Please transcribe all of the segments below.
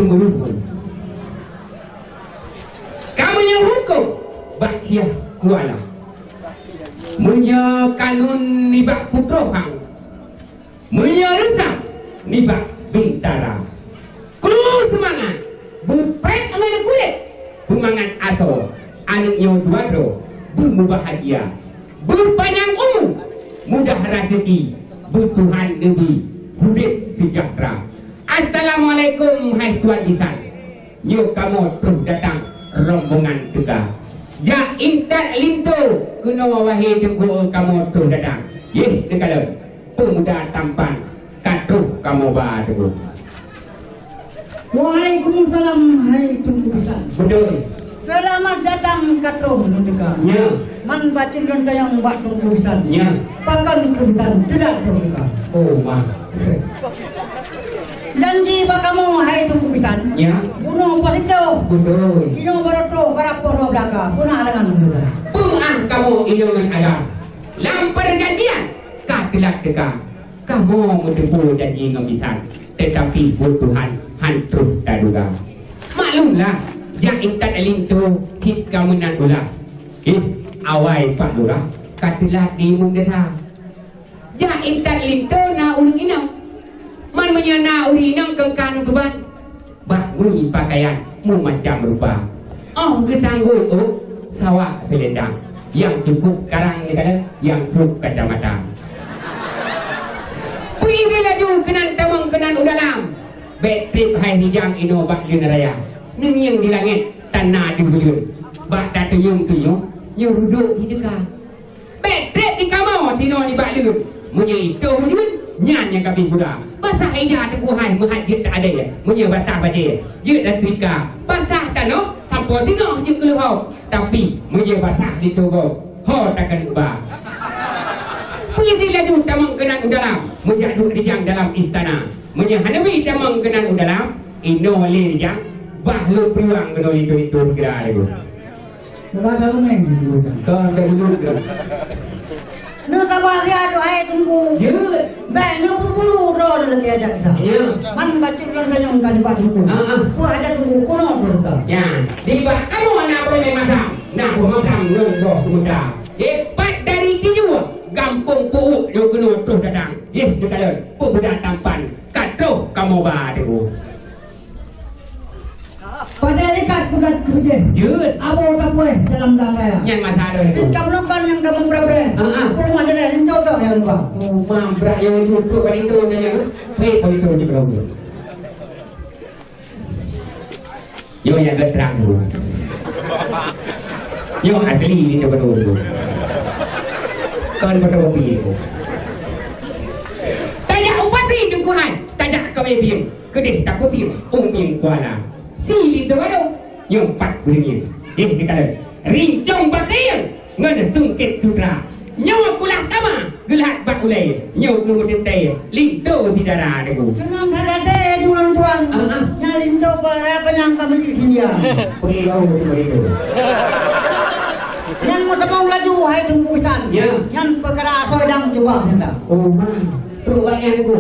cemburu. Kamu yang hukum bakia kuala. Munya kanun nibak putrohang. Munya resah nibak bintara. Kru semangat berpek dengan kulit. Bumangan aso anak yang duadro berbahagia. Berpanjang umur, mudah rezeki, bertuhan lebih, hidup sejahtera. Assalamualaikum hai tuan Isan. Yo kamu terus datang rombongan tegak. Ja intat lintu kena wawahi tunggu kamu terus datang. Ye negala pemuda tampan katuh kamu ba tu. Waalaikumsalam hai Tunku Isan. Betul. Selamat datang katuh negara. Ya. Man bacin lontayang buat Tunku Isan. Ya. Pakan Tunku Isan tidak terbuka. Oh mah. Janji bakamu hai Tunku Isan. Ya. Bunuh pasido. Betul. Ino baroto karaporo belaka. Punah dengan Tunku. Pengah kamu ilmuwan ada. Dalam perjanjian katelak tegak. Kamu mentepu janji ngebisan. Tetapi Tuhan hantu tak duga. Maklumlah, jak intat alim tu kit kamu nak ulah. Awai Pak Lurah, katelak di mundera. Jak intat alim tu na ulung inang. Man menyana uri inang kengkan tuban. Bak bunyi pakaian mu macam rupa. Oh kesanggup sawak selendang. Yang cukup karang ni kata, yang cukup kacamata. Pergi laju kenan tamang kenan udalam. Betrip hai hijang ino bak yun raya. Nengyang di langit tanah di buyun. Bak tak tuyung yang duduk di dekat. Betrip di kamar tino di bak yun. Munya itu buyun nyan yang kami budak. Basah hijau teguh hai muhajir tak ada ya. Munya basah baje. Jut dan tuika. Basah tak no? Tanpa tengok je keluar. Tapi munya basah di tubuh. Ho takkan ubah. Pergi laju tamang kenan udalam. Munya duduk rijang dalam istana. Munya hanawi tamang kenan udalam. Ino wali rijang. Bahlu priwang kena itu kira ada. Bukan dalam ni. Kau ada dulu ke? Nu sabar dia tu hai Tunku. Ya. Baik nu buru-buru roh lagi ada kisah. Ya. Man bacin lontayang kan buat Tunku. Ku ada Tunku kono terus. Ya. Di bak kamu nak boleh masam. Nak masam nunggu muda. Cepat dari tinju. Gampung puuk yang kena terus datang. Dia kata, pemuda tampan. Katuh kamu ba tu. Pada dekat bukan kerja. Jut. Abo kamu dalam daya. Yang masa ada itu. Kamu lakukan yang kamu berapa? Perlu ada yang cocok yang lupa. Oh, berat yang duduk pada itu nanya. Hei, pada itu je kalau. Yo yang terang dulu. Yo asli ini baru dulu. Kan baru pilih. Tanya upati jengkuhan. Tanya kami biang. Kedih takutin. Uming kuala. Si itu baru yang 4 beringin. Dia kata rincong bakir ngana tungkit tudra. Nyawa kulang kama gelat bak ulai. Nyawa kemudian teh linto di darah aku. Senang ada teh di ulang tuan. Nyalin to para penyangka menjadi Hindia. Perlu begitu. Yang masa mau laju hai Tunku Isan. Ya. Yang perkara soidang coba kita. Oh man, perubahan aku.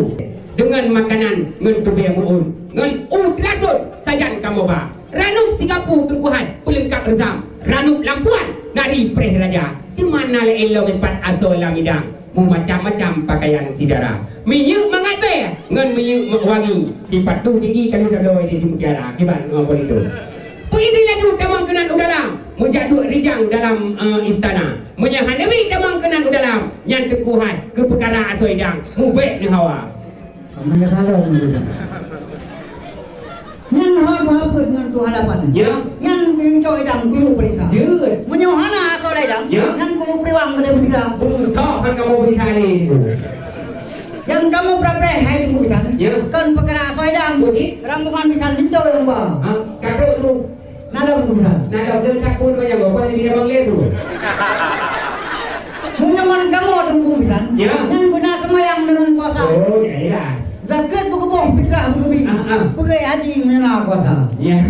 Dengan makanan ngentubi muun, ngen utrasun sajan kamu ba. Ranuk 30 tungkuhan pelengkap rezam. Ranuk lampuan nari pres raja. Di mana le elong 4 asol lamidang. Mu macam-macam pakaian tidara. Minyak mangat be, ngen minyak wangi. Sifat tu tinggi kalau dah loi di mutiara. Kibat apa itu? Pergi laju tamang kenan udalam. Menjaduk rijang dalam istana. Menyahanawi tamang kenan udalam. Yang tekuhan ke perkara asal idang. Mubek ni hawa. Mana salah ni? Yang apa dengan tu hadapan? Ya. Yang kau idam guru periksa. Ya. Menyuhana asal idam. Ya. Yang guru priwang kena bersikap. Tahu kan kamu berita ni. Yang kamu berapa hai Tunku Isan? Ya. Kan perkara asal idam. Rambungan bisa lincau yang ba. Kata tu. Nada Tunku Isan. Nada dia takut macam apa ni dia manggil tu. Munyaman kamu Tunku Isan. Ya. Yang guna semayang dengan puasa. Oh, ya. Zakat berkebun fitrah berlebih. Pergi haji mengenal kuasa. Ya.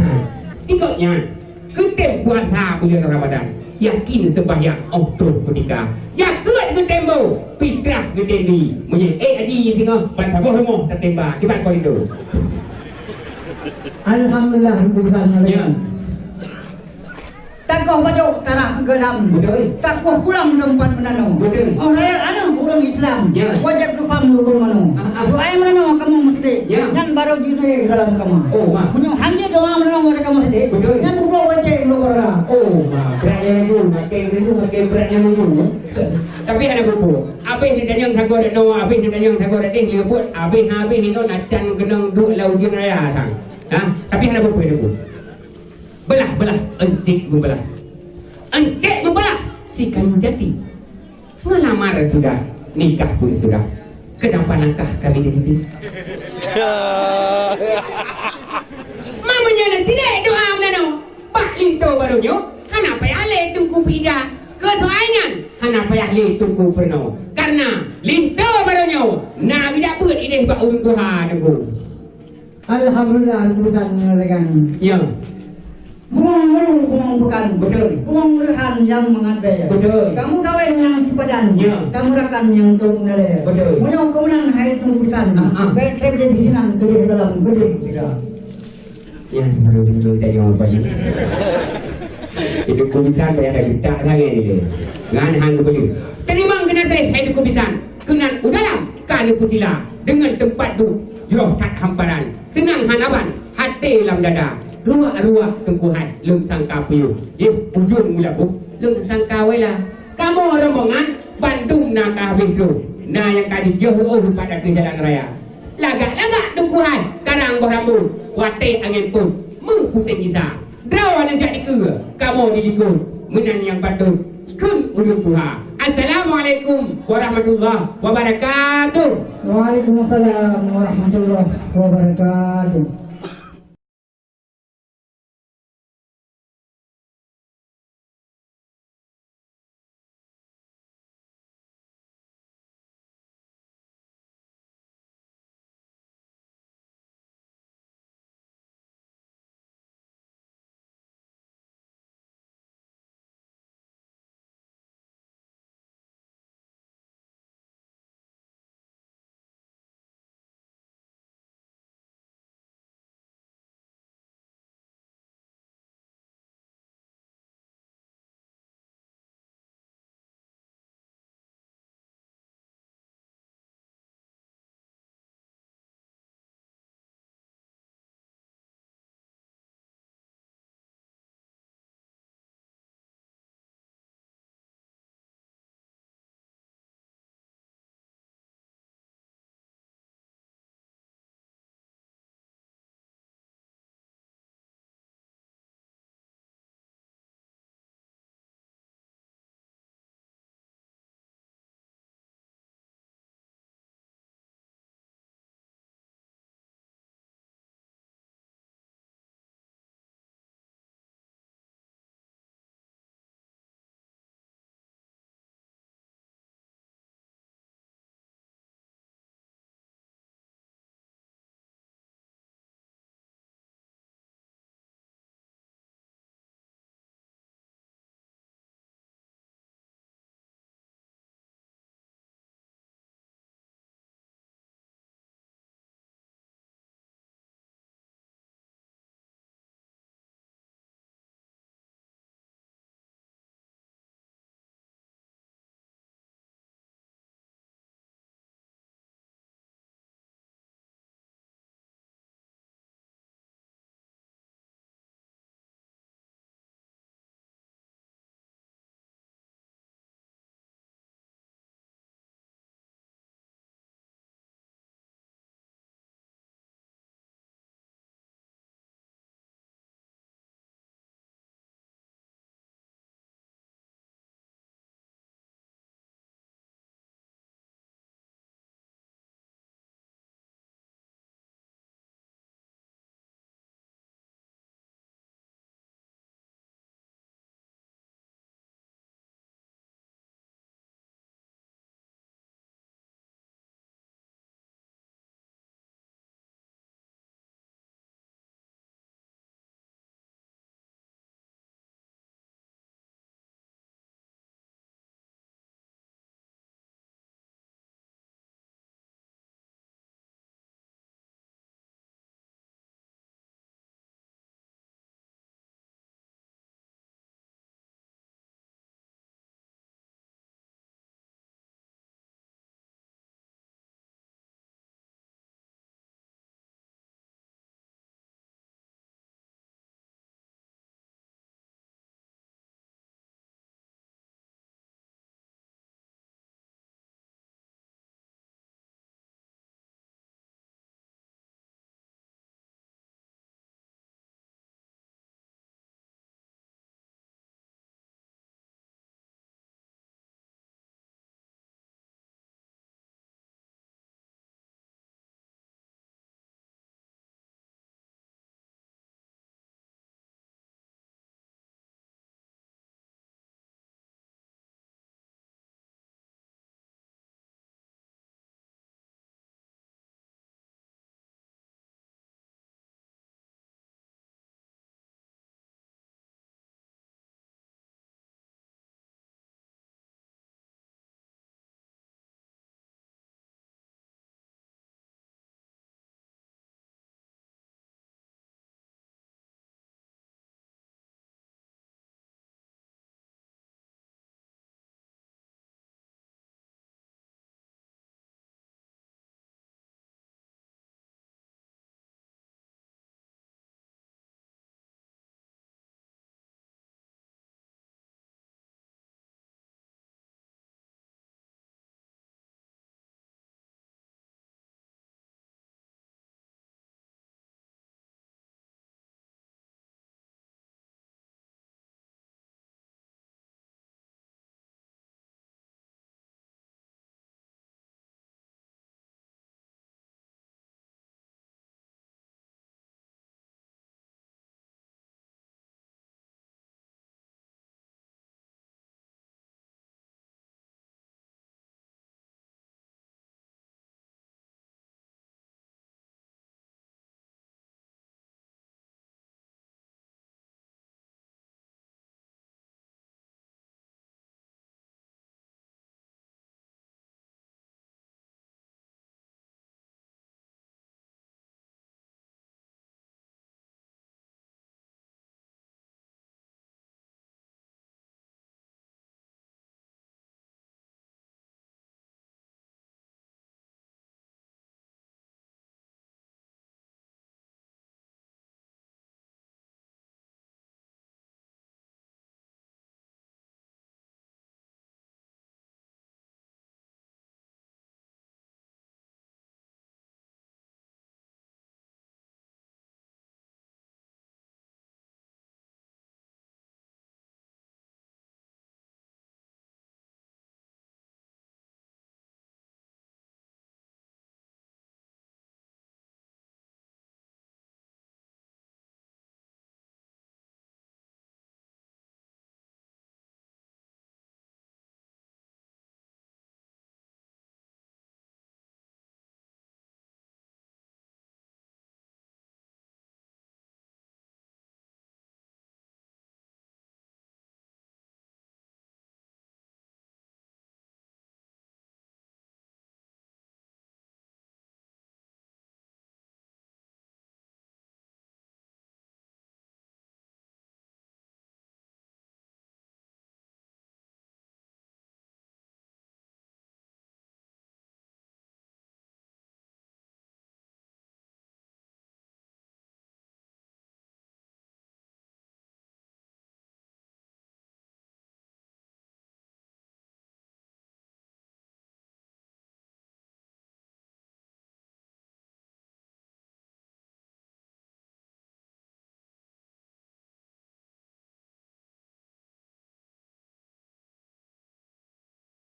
Ikutnya, ketem puasa bulan Ramadan. Yakin sembahyang oktober ketika. Jagat ketembo. Fitrah ketendi. Haji tengok. Bantah boh rumah tertembak. Kibat kau itu. Alhamdulillah bukan Ya. Tak kau baca tarak gelam. Betul. Tak kau pulang tempat menanam. Betul. Orang ada orang Islam. Ya. Wajib ke faham hukum menanam. So ai menanam kamu mesti. Ya. Yang baru jine dalam kamu. Oh, ma. Punya hanje doa menanam mereka mesti. Betul. Yang bro wajib lo korga. Oh, beratnya itu, makin beratnya itu. Tapi ada buku. Apa yang dia yang thago no, apa yang dia yang thago dia lebut, apa ni no nacan kenang duk lau jeng raya sang. Ha? Tapi ada buku itu. Belah, encik membelah. Encik membelah si kayu jati. Melamar sudah, nikah pun sudah. Kenapa langkah kami jadi? Mamanya nak tidak doa menanam. Pak Linto barunya, hana payah alih tunggu pija. Ketuanya, hana payah alih tunggu perno. Karena Linto barunya, nak bijak buat ini buat urung Tuhan tunggu. Alhamdulillah bukan mereka. Ya, Kumang bukan. Betul. Kumang rehan yang mengadai. Betul. Kamu kawan yang sepadan. Ya. Kamu rakan yang tu menoleh. Betul. Punya kemenang hai tunggusan. Baik kerja di sini kerja dalam kerja tidak. ya baru dulu tadi orang banyak. Hidup kubisan saya ada getak sangat ni. Ngan hang baju. Terima kena saya hidup kubisan. Kenan udalam kalau pusila dengan tempat tu jauh tak hamparan. Senang hanaban hati dalam dada. Ruak-ruak tengkuhan lung sangka puyu. Ujung mula bu. Lung sangka wala. Kamu rombongan Bandung nak kahwin tu. Nah yang kadi jauh pada ke jalan raya. Lagak-lagak tengkuhan karang berambu. Wate angin pun mengpusing isa. Draw yang jadi ke. Kamu didikun menan yang patut. Kun ujung Tuhan. Assalamualaikum warahmatullahi wabarakatuh. Waalaikumsalam warahmatullahi wabarakatuh.